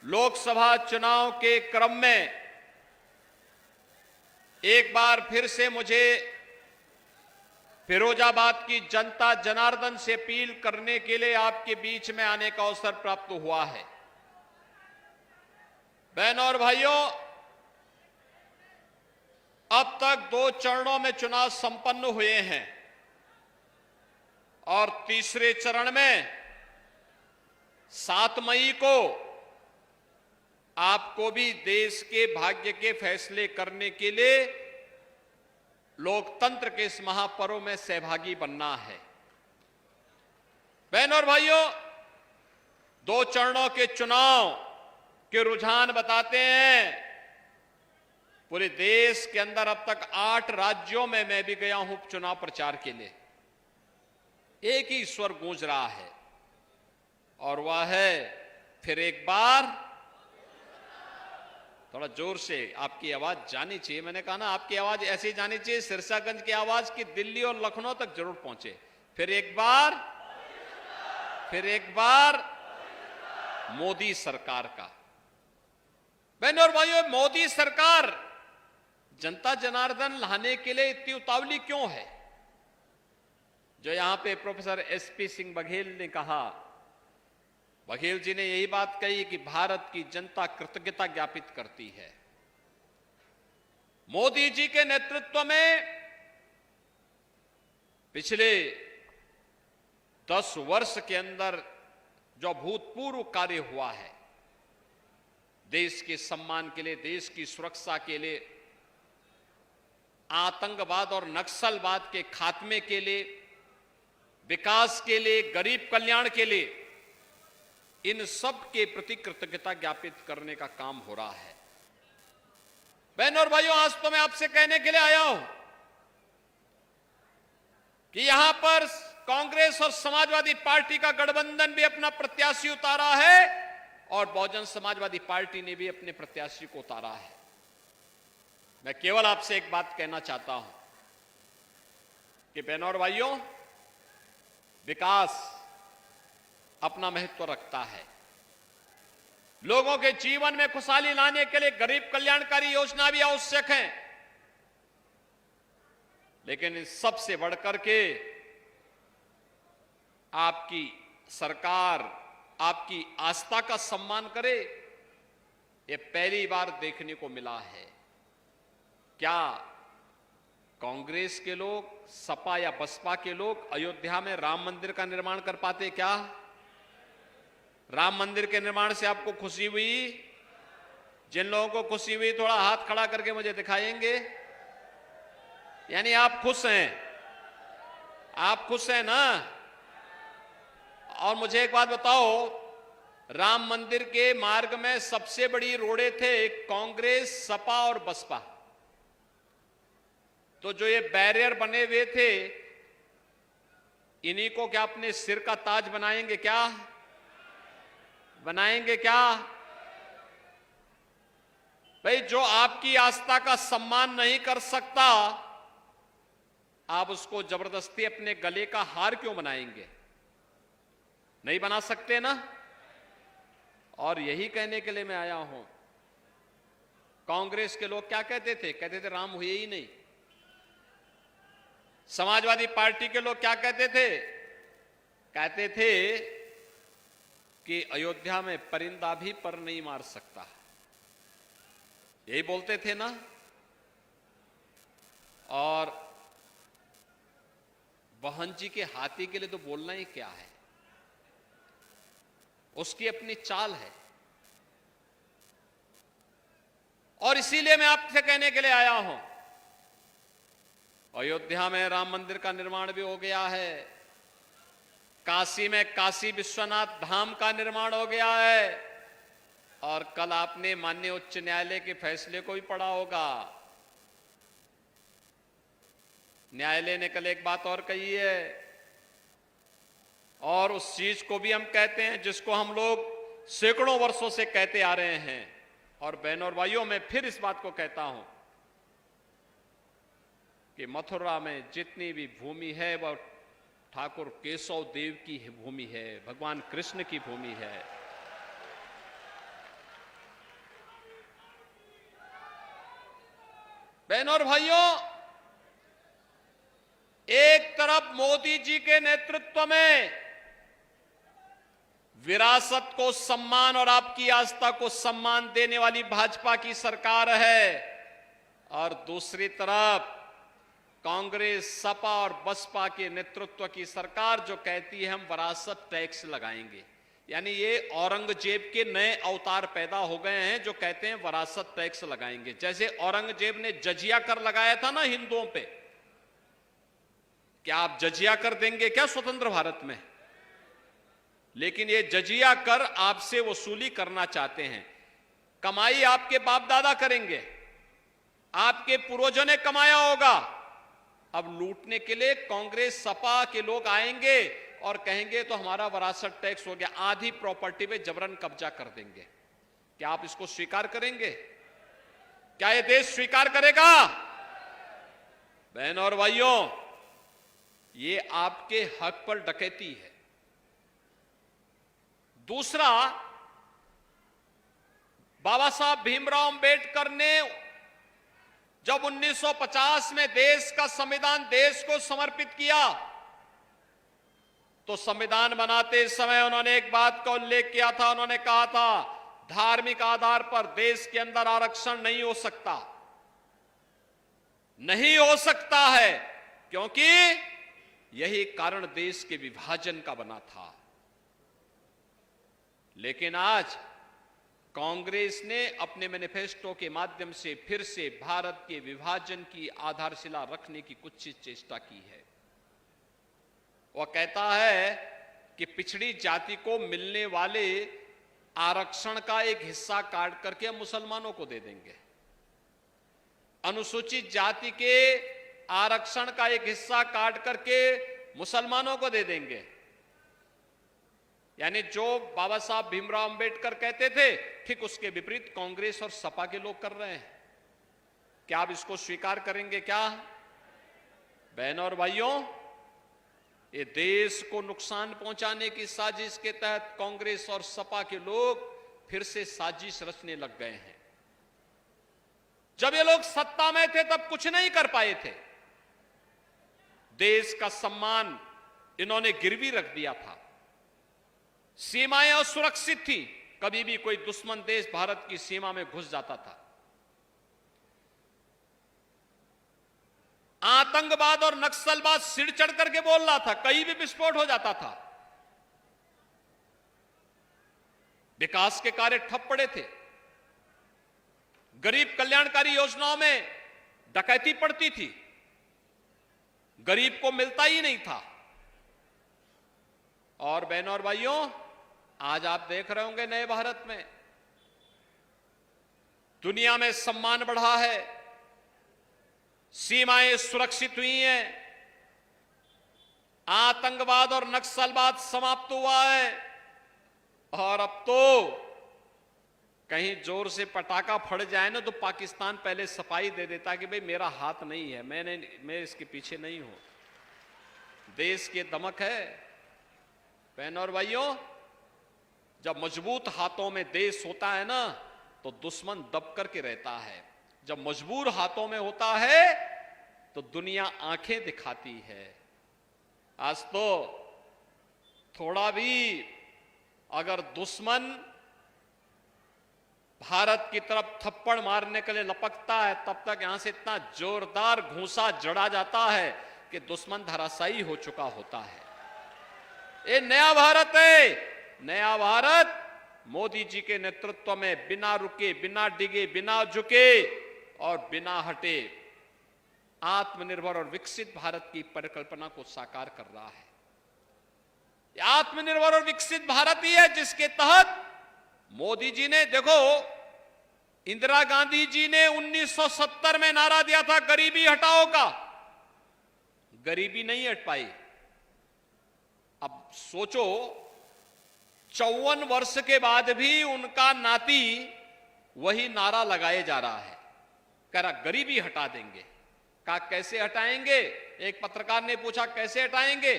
लोकसभा चुनाव के क्रम में एक बार फिर से मुझे फिरोजाबाद की जनता जनार्दन से अपील करने के लिए आपके बीच में आने का अवसर प्राप्त हुआ है। बहनों और भाइयों, अब तक 2 चरणों में चुनाव संपन्न हुए हैं और तीसरे चरण में 7 मई को आपको भी देश के भाग्य के फैसले करने के लिए लोकतंत्र के इस महापर्व में सहभागी बनना है। बहनों और भाइयों, 2 चरणों के चुनाव के रुझान बताते हैं। पूरे देश के अंदर अब तक 8 राज्यों में मैं भी गया हूं चुनाव प्रचार के लिए। एक ही स्वर गूंज रहा है और वह है फिर एक बार। थोड़ा जोर से आपकी आवाज जानी चाहिए। मैंने कहा ना, आपकी आवाज ऐसी जानी चाहिए सिरसागंज की आवाज की दिल्ली और लखनऊ तक जरूर पहुंचे। फिर एक बार, फिर एक बार मोदी सरकार का। बहनों और भाइयों, मोदी सरकार जनता जनार्दन लाने के लिए इतनी उतावली क्यों है? जो यहां पे प्रोफेसर एसपी सिंह बघेल ने कहा, बघेल जी ने यही बात कही कि भारत की जनता कृतज्ञता ज्ञापित करती है। मोदी जी के नेतृत्व में पिछले 10 वर्ष के अंदर जो भूतपूर्व कार्य हुआ है, देश के सम्मान के लिए, देश की सुरक्षा के लिए, आतंकवाद और नक्सलवाद के खात्मे के लिए, विकास के लिए, गरीब कल्याण के लिए, इन सब के प्रति कृतज्ञता ज्ञापित करने का काम हो रहा है। बहनों और भाइयों, आज तो मैं आपसे कहने के लिए आया हूं कि यहां पर कांग्रेस और समाजवादी पार्टी का गठबंधन भी अपना प्रत्याशी उतारा है और बहुजन समाजवादी पार्टी ने भी अपने प्रत्याशी को उतारा है। मैं केवल आपसे एक बात कहना चाहता हूं कि बहनों और भाइयों, विकास अपना महत्व रखता है। लोगों के जीवन में खुशहाली लाने के लिए गरीब कल्याणकारी योजना भी आवश्यक है, लेकिन इस सबसे बढ़कर के आपकी सरकार आपकी आस्था का सम्मान करे, यह पहली बार देखने को मिला है। क्या कांग्रेस के लोग, सपा या बसपा के लोग अयोध्या में राम मंदिर का निर्माण कर पाते? क्या राम मंदिर के निर्माण से आपको खुशी हुई? जिन लोगों को खुशी हुई थोड़ा हाथ खड़ा करके मुझे दिखाएंगे। यानी आप खुश हैं, आप खुश हैं ना? और मुझे एक बात बताओ, राम मंदिर के मार्ग में सबसे बड़ी रोड़े थे कांग्रेस, सपा और बसपा। तो जो ये बैरियर बने हुए थे, इन्हीं को क्या अपने सिर का ताज बनाएंगे? क्या बनाएंगे? क्या भाई, जो आपकी आस्था का सम्मान नहीं कर सकता, आप उसको जबरदस्ती अपने गले का हार क्यों बनाएंगे? नहीं बना सकते ना? और यही कहने के लिए मैं आया हूं। कांग्रेस के लोग क्या कहते थे? कहते थे राम हुए ही नहीं। समाजवादी पार्टी के लोग क्या कहते थे? कहते थे कि अयोध्या में परिंदा भी पर नहीं मार सकता। यही बोलते थे ना? और बहन जी के हाथी के लिए तो बोलना ही क्या है, उसकी अपनी चाल है। और इसीलिए मैं आपसे कहने के लिए आया हूं, अयोध्या में राम मंदिर का निर्माण भी हो गया है, काशी में काशी विश्वनाथ धाम का निर्माण हो गया है, और कल आपने माननीय उच्च न्यायालय के फैसले को भी पढ़ा होगा। न्यायालय ने कल एक बात और कही है, और उस चीज को भी हम कहते हैं जिसको हम लोग सैकड़ों वर्षों से कहते आ रहे हैं। और बहनों और भाइयों, मैं फिर इस बात को कहता हूं कि मथुरा में जितनी भी भूमि है वह ठाकुर केशव देव की भूमि है, भगवान कृष्ण की भूमि है। बहनों और भाइयों, एक तरफ मोदी जी के नेतृत्व में विरासत को सम्मान और आपकी आस्था को सम्मान देने वाली भाजपा की सरकार है, और दूसरी तरफ कांग्रेस, सपा और बसपा के नेतृत्व की सरकार जो कहती है हम विरासत टैक्स लगाएंगे। यानी ये औरंगजेब के नए अवतार पैदा हो गए हैं जो कहते हैं विरासत टैक्स लगाएंगे। जैसे औरंगजेब ने जजिया कर लगाया था ना हिंदुओं पे, क्या आप जजिया कर देंगे क्या स्वतंत्र भारत में? लेकिन ये जजिया कर आपसे वसूली करना चाहते हैं। कमाई आपके बाप दादा करेंगे, आपके पूर्वजों ने कमाया होगा। अब लूटने के लिए कांग्रेस, सपा के लोग आएंगे और कहेंगे तो हमारा विरासत टैक्स हो गया, आधी प्रॉपर्टी पे जबरन कब्जा कर देंगे। क्या आप इसको स्वीकार करेंगे? क्या यह देश स्वीकार करेगा? बहनों और भाइयों, ये आपके हक पर डकैती है। दूसरा, बाबा साहब भीमराव अंबेडकर ने जब 1950 में देश का संविधान देश को समर्पित किया तो संविधान बनाते समय उन्होंने एक बात का उल्लेख किया था। उन्होंने कहा था धार्मिक आधार पर देश के अंदर आरक्षण नहीं हो सकता, नहीं हो सकता है, क्योंकि यही कारण देश के विभाजन का बना था। लेकिन आज कांग्रेस ने अपने मैनिफेस्टो के माध्यम से फिर से भारत के विभाजन की आधारशिला रखने की कुछ चेष्टा की है। वह कहता है कि पिछड़ी जाति को मिलने वाले आरक्षण का एक हिस्सा काट करके हम मुसलमानों को दे देंगे, अनुसूचित जाति के आरक्षण का एक हिस्सा काट करके मुसलमानों को दे देंगे। यानी जो बाबा साहब भीमराव अंबेडकर कहते थे, ठीक उसके विपरीत कांग्रेस और सपा के लोग कर रहे हैं। क्या आप इसको स्वीकार करेंगे क्या? बहनों और भाइयों, ये देश को नुकसान पहुंचाने की साजिश के तहत कांग्रेस और सपा के लोग फिर से साजिश रचने लग गए हैं। जब ये लोग सत्ता में थे तब कुछ नहीं कर पाए थे, देश का सम्मान इन्होंने गिरवी रख दिया था, सीमाएं असुरक्षित थी, कभी भी कोई दुश्मन देश भारत की सीमा में घुस जाता था। आतंकवाद और नक्सलवाद सिर चढ़ करके बोल रहा था, कहीं भी विस्फोट हो जाता था। विकास के कार्य ठप पड़े थे, गरीब कल्याणकारी योजनाओं में डकैती पड़ती थी, गरीब को मिलता ही नहीं था। और बहनों और भाइयों, आज आप देख रहे होंगे नए भारत में दुनिया में सम्मान बढ़ा है, सीमाएं सुरक्षित हुई हैं, आतंकवाद और नक्सलवाद समाप्त हुआ है, और अब तो कहीं जोर से पटाखा फट जाए ना तो पाकिस्तान पहले सफाई दे देता कि भाई मेरा हाथ नहीं है, मैं इसके पीछे नहीं हूं। देश के दमक है। बहनों और भाइयों, जब मजबूत हाथों में देश होता है ना तो दुश्मन दब करके रहता है, जब मजबूर हाथों में होता है तो दुनिया आंखें दिखाती है। आज तो थोड़ा भी अगर दुश्मन भारत की तरफ थप्पड़ मारने के लिए लपकता है तब तक यहां से इतना जोरदार घूंसा जड़ा जाता है कि दुश्मन धराशायी हो चुका होता है। ये नया भारत है। नया भारत मोदी जी के नेतृत्व में बिना रुके, बिना डिगे, बिना झुके और बिना हटे आत्मनिर्भर और विकसित भारत की परिकल्पना को साकार कर रहा है। आत्मनिर्भर और विकसित भारत ही है जिसके तहत मोदी जी ने, देखो इंदिरा गांधी जी ने 1970 में नारा दिया था गरीबी हटाओ का, गरीबी नहीं हट पाई। अब सोचो 54 वर्ष के बाद भी उनका नाती वही नारा लगाए जा रहा है, कह रहा गरीबी हटा देंगे। कहा कैसे हटाएंगे? एक पत्रकार ने पूछा कैसे हटाएंगे,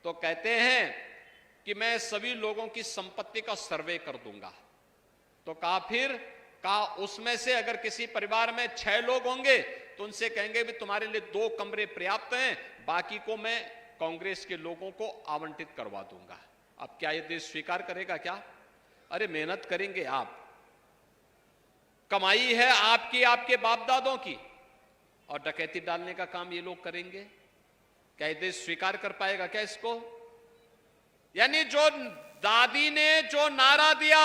तो कहते हैं कि मैं सभी लोगों की संपत्ति का सर्वे कर दूंगा। तो कहा फिर? कहा उसमें से अगर किसी परिवार में 6 लोग होंगे तो उनसे कहेंगे भी तुम्हारे लिए 2 कमरे पर्याप्त हैं, बाकी को मैं कांग्रेस के लोगों को आवंटित करवा दूंगा। अब क्या ये देश स्वीकार करेगा क्या? अरे मेहनत करेंगे आप, कमाई है आपकी, आपके बाप दादों की, और डकैती डालने का काम ये लोग करेंगे? क्या ये देश स्वीकार कर पाएगा क्या इसको? यानी जो दादी ने जो नारा दिया,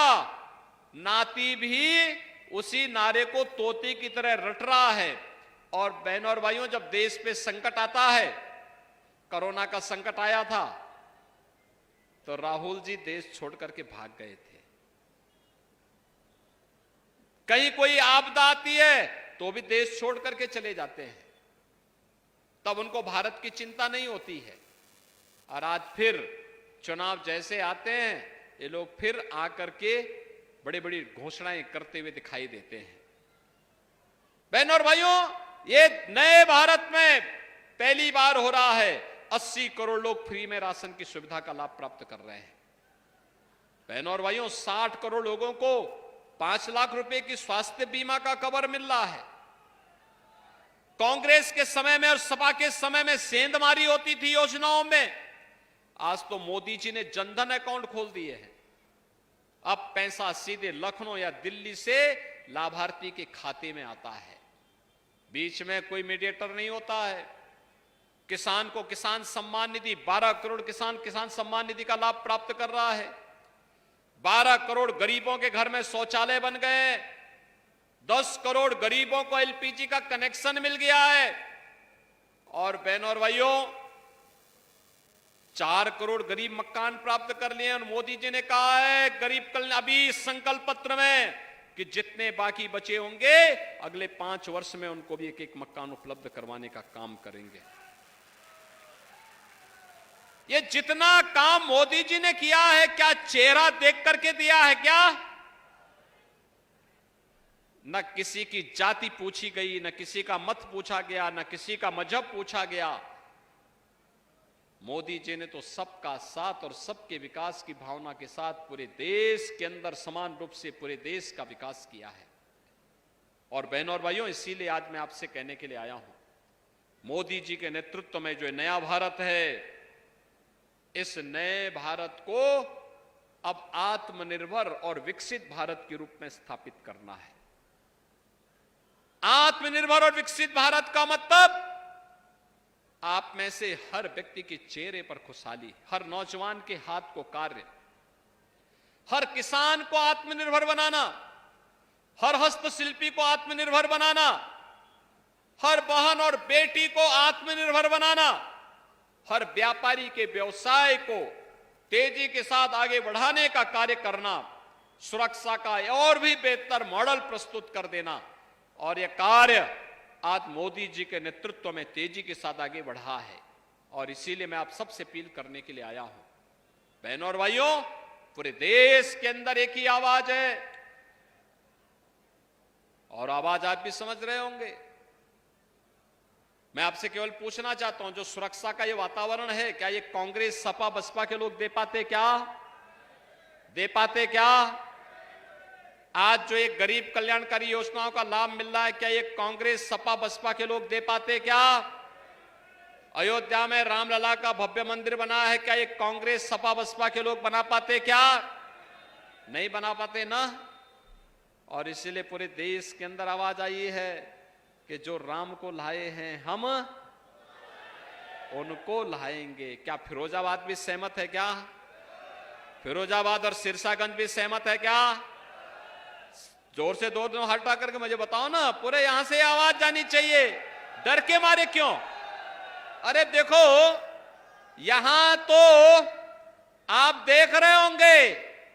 नाती भी उसी नारे को तोते की तरह रट रहा है। और बहनों और भाइयों, जब देश पे संकट आता है, कोरोना का संकट आया था, तो राहुल जी देश छोड़ करके भाग गए थे। कहीं कोई आपदा आती है तो भी देश छोड़ करके चले जाते हैं, तब उनको भारत की चिंता नहीं होती है। और आज फिर चुनाव जैसे आते हैं, ये लोग फिर आकर के बड़ी बड़ी घोषणाएं करते हुए दिखाई देते हैं। बहनों और भाइयों, ये नए भारत में पहली बार हो रहा है 80 करोड़ लोग फ्री में राशन की सुविधा का लाभ प्राप्त कर रहे हैं। बहनों और भाइयों, 60 करोड़ लोगों को 5 लाख रुपए की स्वास्थ्य बीमा का कवर मिल रहा है। कांग्रेस के समय में और सपा के समय में सेंधमारी होती थी योजनाओं में, आज तो मोदी जी ने जनधन अकाउंट खोल दिए हैं। अब पैसा सीधे लखनऊ या दिल्ली से लाभार्थी के खाते में आता है, बीच में कोई मीडिएटर नहीं होता है। किसान को किसान सम्मान निधि, 12 करोड़ किसान सम्मान निधि का लाभ प्राप्त कर रहा है। 12 करोड़ गरीबों के घर में शौचालय बन गए, 10 करोड़ गरीबों को एलपीजी का कनेक्शन मिल गया है। और बहनों और भाइयों, 4 करोड़ गरीब मकान प्राप्त कर लिए। और मोदी जी ने कहा है गरीब कल्याण, अभी संकल्प पत्र में, कि जितने बाकी बचे होंगे अगले 5 वर्ष में उनको भी एक एक मकान उपलब्ध करवाने का काम करेंगे। ये जितना काम मोदी जी ने किया है, क्या चेहरा देख करके दिया है क्या? न किसी की जाति पूछी गई, न किसी का मत पूछा गया, न किसी का मजहब पूछा गया। मोदी जी ने तो सबका साथ और सबके विकास की भावना के साथ पूरे देश के अंदर समान रूप से पूरे देश का विकास किया है। और बहनों और भाइयों, इसीलिए आज मैं आपसे कहने के लिए आया हूं, मोदी जी के नेतृत्व में जो नया भारत है, इस नए भारत को अब आत्मनिर्भर और विकसित भारत के रूप में स्थापित करना है। आत्मनिर्भर और विकसित भारत का मतलब आप में से हर व्यक्ति के चेहरे पर खुशहाली, हर नौजवान के हाथ को कार्य, हर किसान को आत्मनिर्भर बनाना, हर हस्तशिल्पी को आत्मनिर्भर बनाना, हर बहन और बेटी को आत्मनिर्भर बनाना, हर व्यापारी के व्यवसाय को तेजी के साथ आगे बढ़ाने का कार्य करना, सुरक्षा का और भी बेहतर मॉडल प्रस्तुत कर देना। और यह कार्य आज मोदी जी के नेतृत्व में तेजी के साथ आगे बढ़ा है। और इसीलिए मैं आप सबसे अपील करने के लिए आया हूं, बहनों और भाइयों, पूरे देश के अंदर एक ही आवाज है, और आवाज आप भी समझ रहे होंगे। मैं आपसे केवल पूछना चाहता हूं, जो सुरक्षा का ये वातावरण है, क्या ये कांग्रेस सपा बसपा के लोग दे पाते क्या? दे पाते क्या? आज जो एक गरीब कल्याणकारी योजनाओं का लाभ मिल रहा है, क्या ये कांग्रेस सपा बसपा के लोग दे पाते क्या? अयोध्या में रामलला का भव्य मंदिर बना है, क्या ये कांग्रेस सपा बसपा के लोग बना पाते क्या? नहीं बना पाते ना। और इसीलिए पूरे देश के अंदर आवाज आई है कि जो राम को लाए हैं हम उनको लाएंगे। क्या फिरोजाबाद भी सहमत है क्या? फिरोजाबाद और सिरसागंज भी सहमत है क्या? जोर से दोनों हटा करके मुझे बताओ ना, पूरे यहां से आवाज जानी चाहिए। डर के मारे क्यों? अरे देखो, यहां तो आप देख रहे होंगे,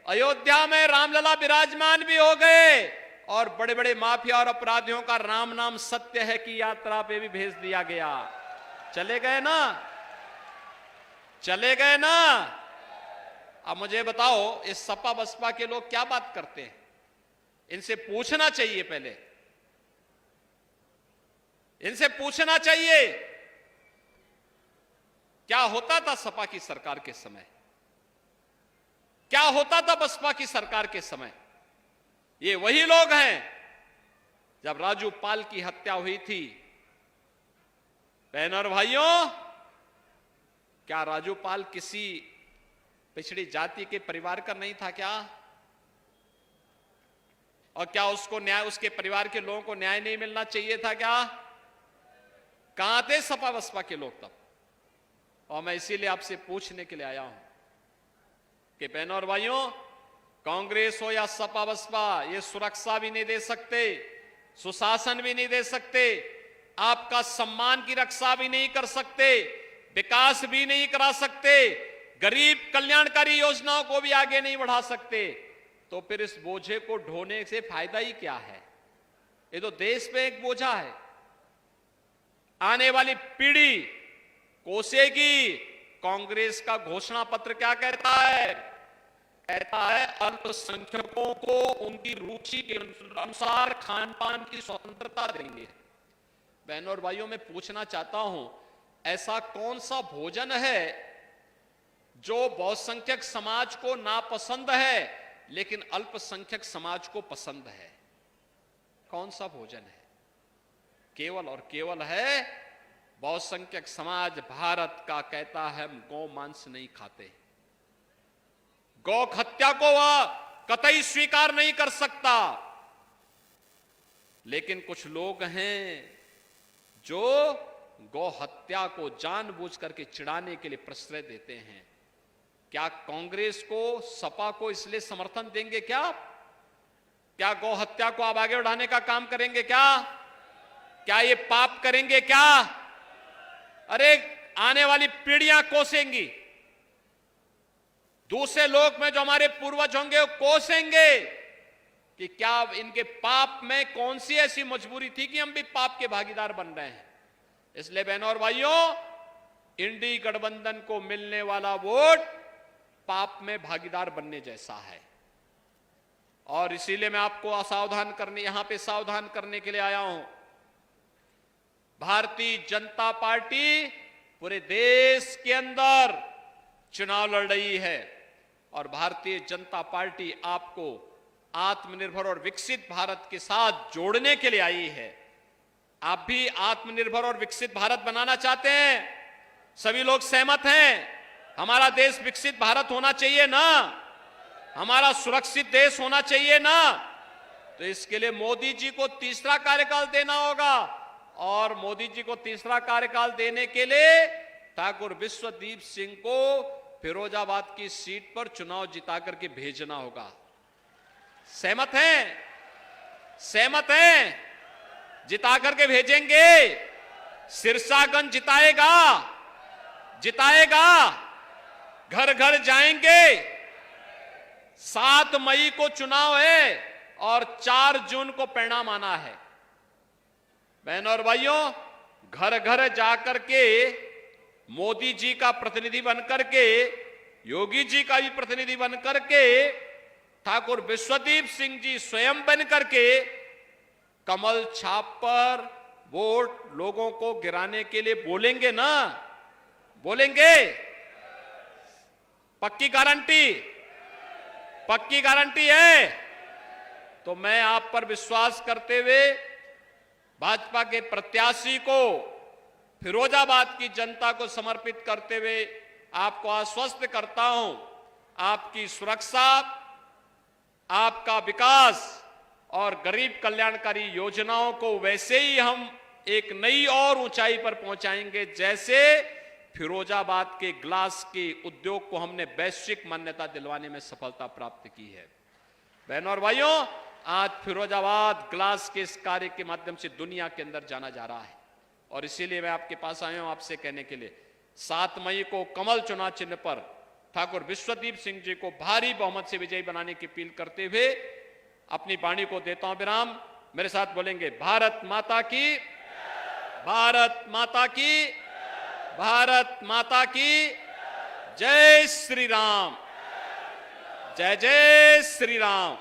अयोध्या में रामलला विराजमान भी हो गए, और बड़े बड़े माफिया और अपराधियों का राम नाम सत्य है की यात्रा पे भी भेज दिया गया। चले गए ना? चले गए ना? अब मुझे बताओ, इस सपा बसपा के लोग क्या बात करते हैं? इनसे पूछना चाहिए, पहले इनसे पूछना चाहिए क्या होता था सपा की सरकार के समय, क्या होता था बसपा की सरकार के समय। ये वही लोग हैं, जब राजू पाल की हत्या हुई थी बहनों और भाइयों, क्या राजूपाल किसी पिछड़ी जाति के परिवार का नहीं था क्या? और क्या उसको न्याय, उसके परिवार के लोगों को न्याय नहीं मिलना चाहिए था क्या? कहां थे सपा बसपा के लोग तब? और मैं इसीलिए आपसे पूछने के लिए आया हूं कि बहनों और भाइयों, कांग्रेस हो या सपा बसपा, ये सुरक्षा भी नहीं दे सकते, सुशासन भी नहीं दे सकते, आपका सम्मान की रक्षा भी नहीं कर सकते, विकास भी नहीं करा सकते, गरीब कल्याणकारी योजनाओं को भी आगे नहीं बढ़ा सकते। तो फिर इस बोझे को ढोने से फायदा ही क्या है? ये तो देश पे एक बोझा है। आने वाली पीढ़ी कोसेगी। कांग्रेस का घोषणा पत्र क्या कहता है? कहता है अल्पसंख्यकों को उनकी रुचि के अनुसार खान पान की स्वतंत्रता देंगे। बहनों और भाइयों, मैं पूछना चाहता हूं, ऐसा कौन सा भोजन है जो बहुसंख्यक समाज को नापसंद है लेकिन अल्पसंख्यक समाज को पसंद है? कौन सा भोजन है? केवल और केवल है बहुसंख्यक समाज भारत का कहता है हम गौ मांस नहीं खाते, गौ हत्या को वह कतई स्वीकार नहीं कर सकता। लेकिन कुछ लोग हैं जो गौ हत्या को जानबूझ करके चिढ़ाने के लिए प्रश्रय देते हैं। क्या कांग्रेस को, सपा को इसलिए समर्थन देंगे क्या? क्या गौ हत्या को आप आगे बढ़ाने का काम करेंगे क्या? क्या ये पाप करेंगे क्या? अरे आने वाली पीढ़ियां कोसेंगी, दूसरे लोक में जो हमारे पूर्वज होंगे वो कोसेंगे कि क्या इनके पाप में कौन सी ऐसी मजबूरी थी कि हम भी पाप के भागीदार बन रहे हैं। इसलिए बहनों और भाइयों, इंडी गठबंधन को मिलने वाला वोट पाप में भागीदार बनने जैसा है। और इसीलिए मैं आपको यहां पे सावधान करने के लिए आया हूं। भारतीय जनता पार्टी पूरे देश के अंदर चुनाव लड़ रही है और भारतीय जनता पार्टी आपको आत्मनिर्भर और विकसित भारत के साथ जोड़ने के लिए आई है। आप भी आत्मनिर्भर और विकसित भारत बनाना चाहते हैं? सभी लोग सहमत हैं? हमारा देश विकसित भारत होना चाहिए ना? हमारा सुरक्षित देश होना चाहिए ना? तो इसके लिए मोदी जी को तीसरा कार्यकाल देना होगा और मोदी जी को तीसरा कार्यकाल देने के लिए ठाकुर विश्वदीप सिंह को फिरोजाबाद की सीट पर चुनाव जिता करके भेजना होगा। सहमत हैं? सहमत हैं? जिता करके भेजेंगे। सिरसागंज जिताएगा, जिताएगा, घर घर जाएंगे। 7 मई को चुनाव है और 4 जून को परिणाम आना है। बहनों और भाइयों, घर घर जाकर के मोदी जी का प्रतिनिधि बनकर के, योगी जी का भी प्रतिनिधि बनकर के, ठाकुर विश्वदीप सिंह जी स्वयं बनकर के कमल छाप पर वोट लोगों को गिराने के लिए बोलेंगे ना? बोलेंगे? पक्की गारंटी? पक्की गारंटी है? तो मैं आप पर विश्वास करते हुए भाजपा के प्रत्याशी को फिरोजाबाद की जनता को समर्पित करते हुए आपको आश्वस्त करता हूं, आपकी सुरक्षा, आपका विकास और गरीब कल्याणकारी योजनाओं को वैसे ही हम एक नई और ऊंचाई पर पहुंचाएंगे जैसे फिरोजाबाद के ग्लास के उद्योग को हमने वैश्विक मान्यता दिलवाने में सफलता प्राप्त की है। बहनों और भाइयों, आज फिरोजाबाद ग्लास के इस कार्य के माध्यम से दुनिया के अंदर जाना जा रहा है और इसीलिए मैं आपके पास आया हूं आपसे कहने के लिए 7 मई को कमल चुनाव चिन्ह पर ठाकुर विश्वदीप सिंह जी को भारी बहुमत से विजयी बनाने की अपील करते हुए अपनी वाणी को देता हूं विराम। मेरे साथ बोलेंगे भारत माता की, भारत माता की, भारत माता की जय श्री राम, जय जय श्री राम।